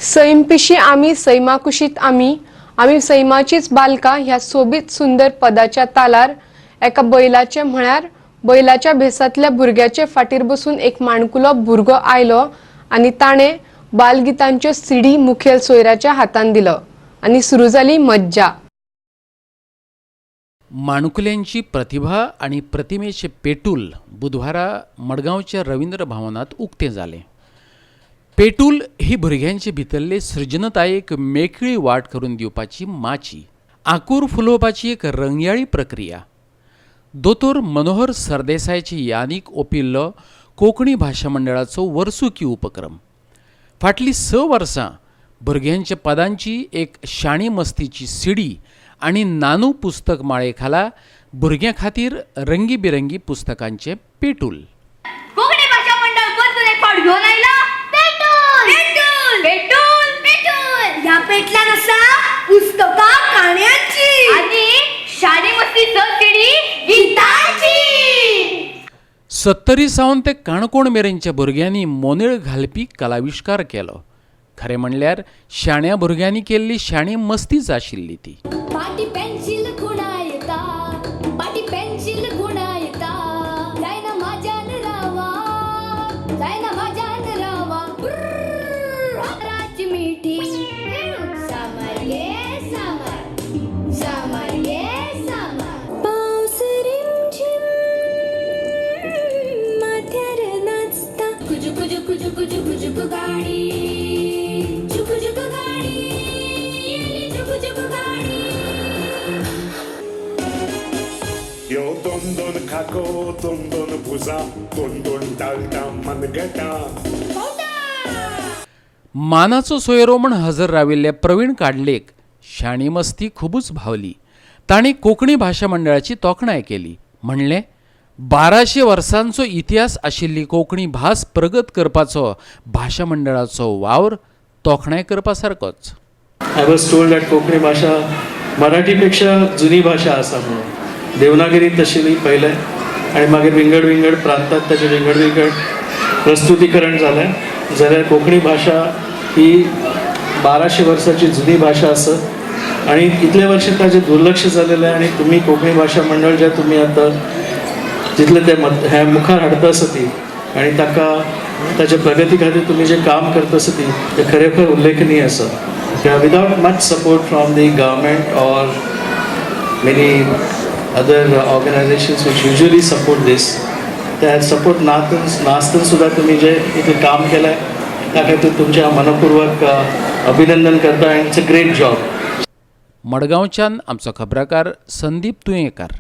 सैमपिशी आम्ही सैमाकुशीत आम्ही सैमाचीच बालका ह्या सोबीत सुंदर पदाच्या तालार एका बैलाचे म्हळ्यार बैलाच्या भेसातल्या भुरग्याचे फाटीर बसून एक माणकुलो भुरगो आयलो आणि ताणे बालगीतांच्यो सीडी मुखेल सोयऱ्याच्या हातान दिलो आणि सुरू जाली मज्जा। माणकुल्यांची प्रतिभा आणि प्रतिमेचे पेटूल बुधवारा मडगावच्या रवींद्र भवनात उक्ते जाले। पेटूल ही भुरग्यांचे भितरले सृजनतायेक मेकळी वाट करून दिवपाची माची आंकूर फुलोवपाची एक रंगयाळी प्रक्रिया। दोतोर मनोहर सरदेसायची यादीक ओपिल्लो कोंकणी भाशा मंडळाचो वर्सुकी उपक्रम। फाटली 6 वर्सां भुरग्यांच्या पदांची एक शाणी मस्तीची सीडी आणि नानू पुस्तक माळे खाला भुरग्यां खातीर रंगीबिरंगी पुस्तकांचे पेटूल। कोंकणी भाषा मंडळ परतून एक पावट घेऊन आयला। पेटूल पेटूल पेटूल पेटूल ह्या पेटल्यान आसा पुस्तकां काणयांची आणि शाणी मस्तीचो सीडी गीतांची। 70 सावन ते काणकोण मेरेनच्या भुरग्यांनी मोनेळ घालपी कलाविष्कार केलो। खरें म्हणल्यार शाण्या भुरग्यांनी केल्ली शाणी मस्तीच आशिल्ली ती। पाटी पेन्सिल गुणायता पाटी पेन्सिल गुणायता जायना माझ्यान रावा राची मिठी सामर ये सामर ये सामर पाऊस रिमझिम माथ्यार नाचता कुजु कुजु कुजु कुजु कुजु गाडी जुकु जुकु गाडी जुकु जुकु गाडी Yo don kako don buza don dalta Mangata. मानाचो सोयरो म्हण हजर राविल्ल्या प्रवीण काडलेक शाणी मस्ती खूबच भावली। ताणी कोंकणी भाशा मंडळाची तोखणाय केली। म्हणले 1200 वर्सांचो इतिहास आशिल्ली कोंकणी भास प्रगत करपाचो भाशा मंडळाचो वावर तोखणाय करपा सारकोच। I was told that Konkani भाषा मराठीपेक्षा जुनी भाषा आसा म्हणून। देवनागरींत आशिल्ली पयले आनी मागीर विंगड प्रांतांत ताचें विंगड प्रस्तुतीकरण जालें। जाल्यार कोंकणी भाशा ही 1200 वर्सांची जुनी भाशा आसा आनी इतले वर्ष ताचें दुर्लक्ष जालेलें आनी तुमी कोंकणी भाशा मंडळ जें तुमी आतां जितले ते हे मुखार हाडटा आसा ती आनी ताका ताच्या प्रगती खातीर तुमी जें काम करता आसा ती तें खरेखर उल्लेखनीय आसा। Without much support from the government or many other organisations which usually support this त्या सपोर्ट नासतना सुद्धा तुम्ही जे इथे काम केलंय त्या खातीर तुमचे मनपूर्वक अभिनंदन करता। It's a great job. मडगांवच्यान आमचो खबराकार संदीप तुयेंकार।